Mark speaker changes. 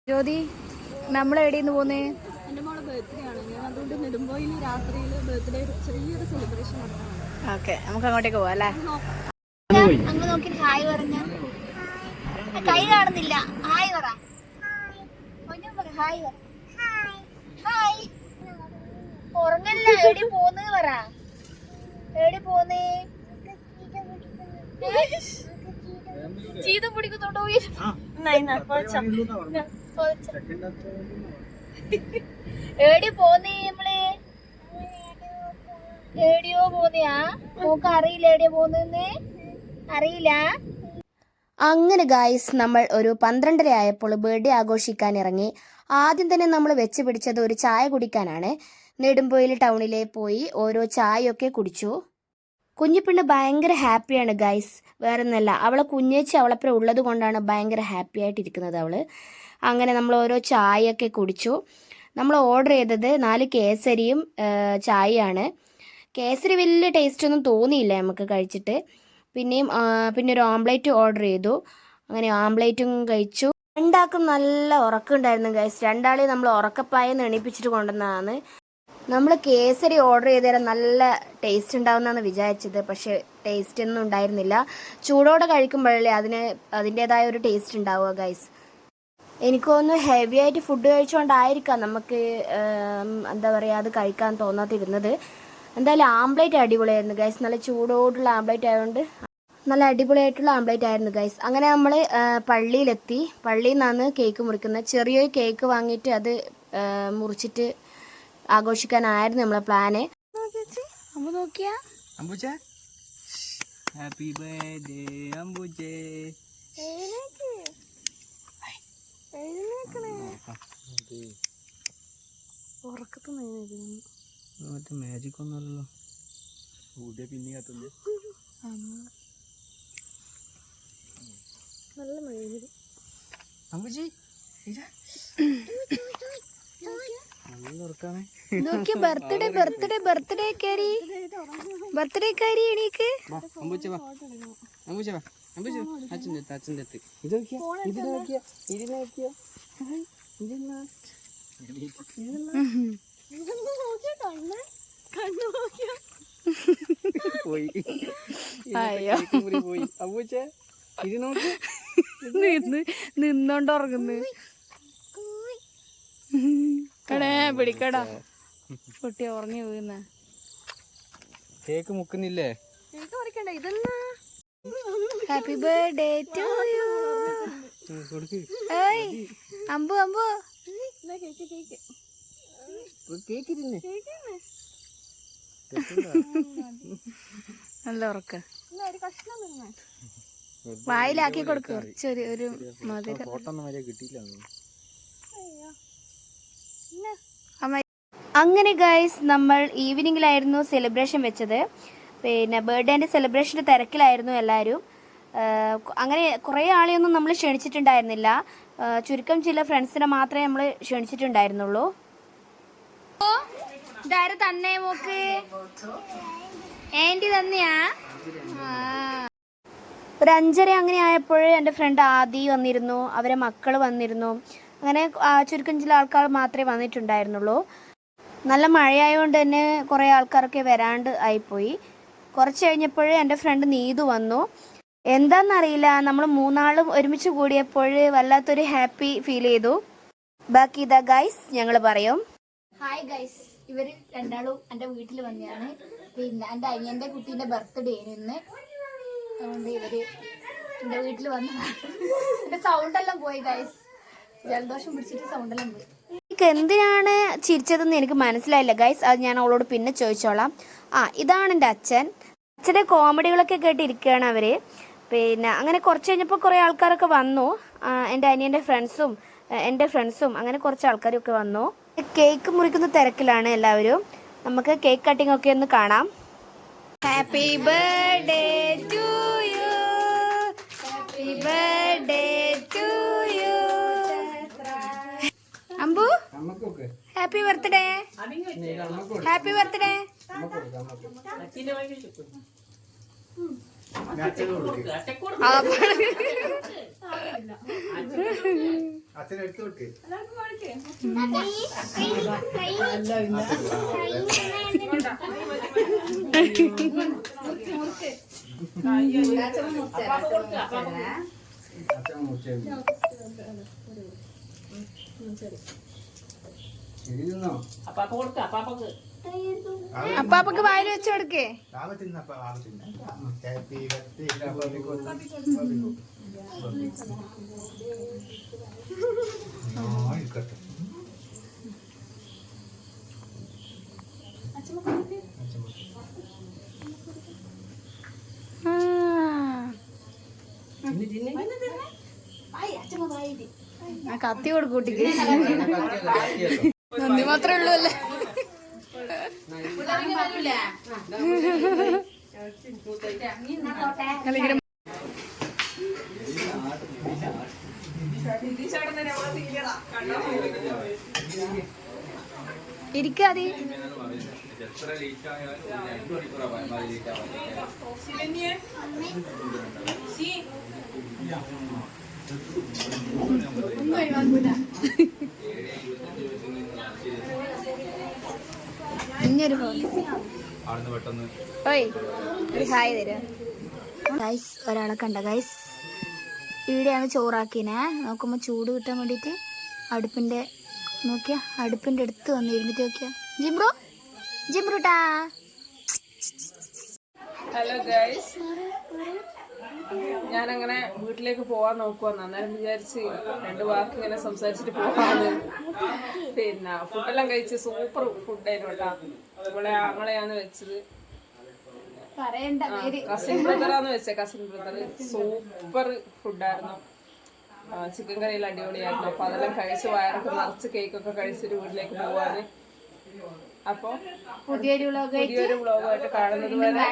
Speaker 1: ജ്യോതി, നമ്മൾ എവിടെയെന്ന് പോന്നേ?
Speaker 2: എൻ്റെ മോളെ ബർത്ത്ഡേ ആണ്. ഞാൻ അതുകൊണ്ട് നെടുമ്പോയിൽ രാത്രിയിൽ ബർത്ത്ഡേ ചെറിയൊരു സെലിബ്രേഷൻ നടത്തണം.
Speaker 1: ഓക്കെ, നമുക്ക് അങ്ങോട്ടേക്ക് പോവാം അല്ലേ?
Speaker 2: അങ്ങ് നോക്കി ഹായ് പറഞ്ഞ കൈ കാണുന്നില്ല. ഹായ് പറ, ഹായ് ഹായ്. ഉറങ്ങല്ല, എടി പോന്ന് പറ. എടി പോന്നേ? ചീത പിടിക്കുന്നുണ്ടോ? എടി പോന്നേ നമ്മള്? എടിയോ പോന്നെയാ? നോക്ക് അറിയില്ല എടിയോ പോന്നെന്ന് അറിയില്ല.
Speaker 3: അങ്ങനെ ഗായ്സ്, നമ്മൾ ഒരു 12:30 ആയപ്പോൾ ബർത്ത്ഡേ ആഘോഷിക്കാൻ ഇറങ്ങി. ആദ്യം തന്നെ നമ്മൾ വെച്ച് പിടിച്ചത് ഒരു ചായ കുടിക്കാനാണ്. നെടുമ്പോയിൽ ടൗണിലെ പോയി ഓരോ ചായയൊക്കെ കുടിച്ചു. കുഞ്ഞിപ്പെണ്ണ് ഭയങ്കര ഹാപ്പിയാണ് ഗൈസ്. വേറെ ഒന്നല്ല, അവളെ കുഞ്ഞേച്ചി അവളെപ്പുറം ഉള്ളത് കൊണ്ടാണ് ഭയങ്കര ഹാപ്പി ആയിട്ടിരിക്കുന്നത് അവള്. അങ്ങനെ നമ്മൾ ഓരോ ചായയൊക്കെ കുടിച്ചു. നമ്മൾ ഓർഡർ ചെയ്തത് 4 കേസരിയും ചായയാണ്. കേസരി വലിയ ടേസ്റ്റ് ഒന്നും തോന്നിയില്ല നമുക്ക് കഴിച്ചിട്ട്. പിന്നെ ഒരു ഓംലേറ്റ് ഓർഡർ ചെയ്തു. അങ്ങനെ ഓംലേറ്റും കഴിച്ചു. രണ്ടാൾക്കും നല്ല ഉറക്കമുണ്ടായിരുന്നു ഗൈസ്. രണ്ടാളെയും നമ്മൾ ഉറക്കപ്പായെന്ന് എണീപ്പിച്ചിട്ട് കൊണ്ടുവന്നതാണ്. നമ്മൾ കേസരി ഓർഡർ ചെയ്തേരം നല്ല ടേസ്റ്റ് ഉണ്ടാവുമെന്നാണ് വിചാരിച്ചത്. പക്ഷേ ടേസ്റ്റ് ഒന്നും ഉണ്ടായിരുന്നില്ല. ചൂടോടെ കഴിക്കുമ്പോഴല്ലേ അതിൻ്റെതായ ഒരു ടേസ്റ്റ് ഉണ്ടാവുക ഗൈസ്. എനിക്ക് തോന്നുന്നു ഹെവി ആയിട്ട് ഫുഡ് കഴിച്ചുകൊണ്ടായിരിക്കാം നമുക്ക് എന്താ പറയുക അത് കഴിക്കാൻ തോന്നാതിരുന്നത്. എന്തായാലും ആംപ്ലേറ്റ് അടിപൊളിയായിരുന്നു ഗൈസ്. നല്ല ചൂടോടുള്ള ആംപ്ലേറ്റ് ആയതുകൊണ്ട് നല്ല അടിപൊളിയായിട്ടുള്ള ആംപ്ലേറ്റ് ആയിരുന്നു ഗൈസ്. അങ്ങനെ നമ്മൾ പള്ളിയിലെത്തി. പള്ളിയിൽ നിന്നാണ് കേക്ക് മുറിക്കുന്നത്. ചെറിയൊരു കേക്ക് വാങ്ങിയിട്ട് അത് മുറിച്ചിട്ട് ആഘോഷിക്കാനായിരുന്നു നമ്മളെ പ്ലാന്.
Speaker 4: ഹാപ്പി ബർത്ത്ഡേ അംബുജേ. മാജിക് ഒന്നുമല്ലോ. പിന്നെ കത്തുന്നു
Speaker 2: നല്ല മഴ.
Speaker 4: അംബുജി
Speaker 3: ബർത്ത്ഡേ എണീക്ക്.
Speaker 1: നിന്നോണ്ട് ഉറങ്ങുന്നു. കടേ പിടിക്കടാ, കുട്ടി ഉറങ്ങി വീഴുന്ന.
Speaker 4: കേക്ക് മുക്കുന്നില്ലേ?
Speaker 3: Happy birthday to you. Ambu Ambu
Speaker 1: നല്ല ഉറക്ക. വായിലാക്കി കൊടുക്കുക കുറച്ചൊരു ഒരു മധുരം.
Speaker 3: അങ്ങനെ ഗൈസ്, നമ്മൾ ഈവനിങ്ങിലായിരുന്നു സെലിബ്രേഷൻ വെച്ചത്. പിന്നെ ബർത്ത്ഡേൻ്റെ സെലിബ്രേഷൻ്റെ തിരക്കിലായിരുന്നു എല്ലാവരും. അങ്ങനെ കുറേ ആളെയൊന്നും നമ്മൾ ക്ഷണിച്ചിട്ടുണ്ടായിരുന്നില്ല. ചുരുക്കം ചില ഫ്രണ്ട്സിനെ മാത്രമേ നമ്മൾ ക്ഷണിച്ചിട്ടുണ്ടായിരുന്നുള്ളൂ. ഇതാരും തന്നെ മോക്ക് ആൻറ്റി തന്നെയാ. ഒരു 5:30 അങ്ങനെ ആയപ്പോഴേ എൻ്റെ ഫ്രണ്ട് ആദി വന്നിരുന്നു. അവരെ മക്കൾ വന്നിരുന്നു. അങ്ങനെ ചുരുക്കം ചില ആൾക്കാർ മാത്രമേ വന്നിട്ടുണ്ടായിരുന്നുള്ളൂ. നല്ല മഴയായതുകൊണ്ട് തന്നെ കുറേ ആൾക്കാരൊക്കെ വരാണ്ട് ആയിപ്പോയി. കുറച്ച് കഴിഞ്ഞപ്പോഴേ എൻ്റെ ഫ്രണ്ട് നീതു വന്നു. എന്താണെന്നറിയില്ല, നമ്മൾ 3 ആളും ഒരുമിച്ച് കൂടിയപ്പോൾ വല്ലാത്തൊരു ഹാപ്പി ഫീൽ ചെയ്തു. ബാക്കി ഇതാ ഗൈസ് ഞങ്ങൾ പറയും.
Speaker 2: ഹായ് ഗൈസ്, ഇവര് രണ്ടാളും എൻ്റെ വീട്ടിൽ വന്നതാണ്. പിന്നെ എൻ്റെ അനിയൻ്റെ കുട്ടീൻ്റെ ബർത്ത്ഡേ ഇന്ന്. അതുകൊണ്ട് ഇവര് എൻ്റെ വീട്ടിൽ വന്നതാണ്. എൻ്റെ സൗണ്ടെല്ലാം പോയി ഗൈസ്. ജലദോഷം പിടിച്ചിട്ട് സൗണ്ടെല്ലാം പോയി.
Speaker 3: എന്തിനാണ് ചിരിച്ചതെന്ന് എനിക്ക് മനസ്സിലായില്ല ഗൈസ്. അത് ഞാൻ അവളോട് പിന്നെ ചോദിച്ചോളാം. ഇതാണ് എൻ്റെ അച്ഛൻ. അച്ഛൻ്റെ കോമഡികളൊക്കെ കേട്ടിരിക്കുകയാണ് അവർ. പിന്നെ അങ്ങനെ കുറച്ച് കഴിഞ്ഞപ്പോൾ കുറേ ആൾക്കാരൊക്കെ വന്നു. എൻ്റെ അനിയൻ്റെ ഫ്രണ്ട്സും എൻ്റെ ഫ്രണ്ട്സും അങ്ങനെ കുറച്ച് ആൾക്കാരൊക്കെ വന്നു. കേക്ക് മുറിക്കുന്ന തിരക്കിലാണ് എല്ലാവരും. നമുക്ക് കേക്ക് കട്ടിംഗ് ഒക്കെ ഒന്ന് കാണാം. Happy birthday to you, happy birthday to you. Ambu happy birthday, happy birthday.
Speaker 5: അച്ഛനെടുത്ത് കൊടുക്ക്. അച്ഛൻ മുറിച്ചു. ശരിയെന്നോ?
Speaker 1: അപ്പാപ്പക്ക് വായിൽ വെച്ച് കൊടുക്കേ.
Speaker 5: ബാബ തിന്നപ്പ ബാബ തിന്ന. ഹാപ്പി ബർത്ത്ഡേ ഇരിക്കട്ടെ.
Speaker 1: ആ കത്തി കൊടുക്കൂട്ടിക്ക്. നന്ദി മാത്രമേ ഉള്ളൂ അല്ലേ. ഇരിക്കാതെ ഇഞ്ഞൊരു ഓയ് ഒരു ഹായ് തരാം ഗൈസ്. ഒരാളെ കണ്ട ഗൈസ്. ഇവിടെയാണ് ചോറാക്കിനെ. നോക്കുമ്പോൾ ചൂട് കിട്ടാൻ വേണ്ടിയിട്ട് അടുപ്പിൻ്റെ നോക്കിയാ അടുപ്പിൻ്റെ അടുത്ത് വന്ന് ഇരുന്നിട്ട് നോക്കിയാ ജിംബ്രൂട്ടാ.
Speaker 6: ഹലോ ഗൈസ്, ഞാനങ്ങനെ വീട്ടിലേക്ക് പോവാൻ നോക്കുവാന്ന്. അന്നേരം വിചാരിച്ച് 2 വാക്ക് ഇങ്ങനെ സംസാരിച്ചിട്ട് പോവാന്ന്. പിന്നെ ഫുഡെല്ലാം കഴിച്ച് സൂപ്പർ ഫുഡായിരുന്നു കേട്ടാ. ഇവിടെ ആങ്ങളെയാണ് വെച്ചത്, കസിൻ ബ്രദറാന്ന് വെച്ചേ. കസിൻ ബ്രദർ സൂപ്പർ ഫുഡായിരുന്നു. ചിക്കൻ കറിയെല്ലാം അടിപൊളിയായിരുന്നു. അപ്പൊ അതെല്ലാം കഴിച്ച് വയറൊക്കെ നിറച്ച് കേക്കൊക്കെ കഴിച്ചിട്ട് വീട്ടിലേക്ക് പോവാന്ന്. അപ്പൊ പുതിയൊരു വ്ളോഗായിട്ട് കാണുന്നത് വരെ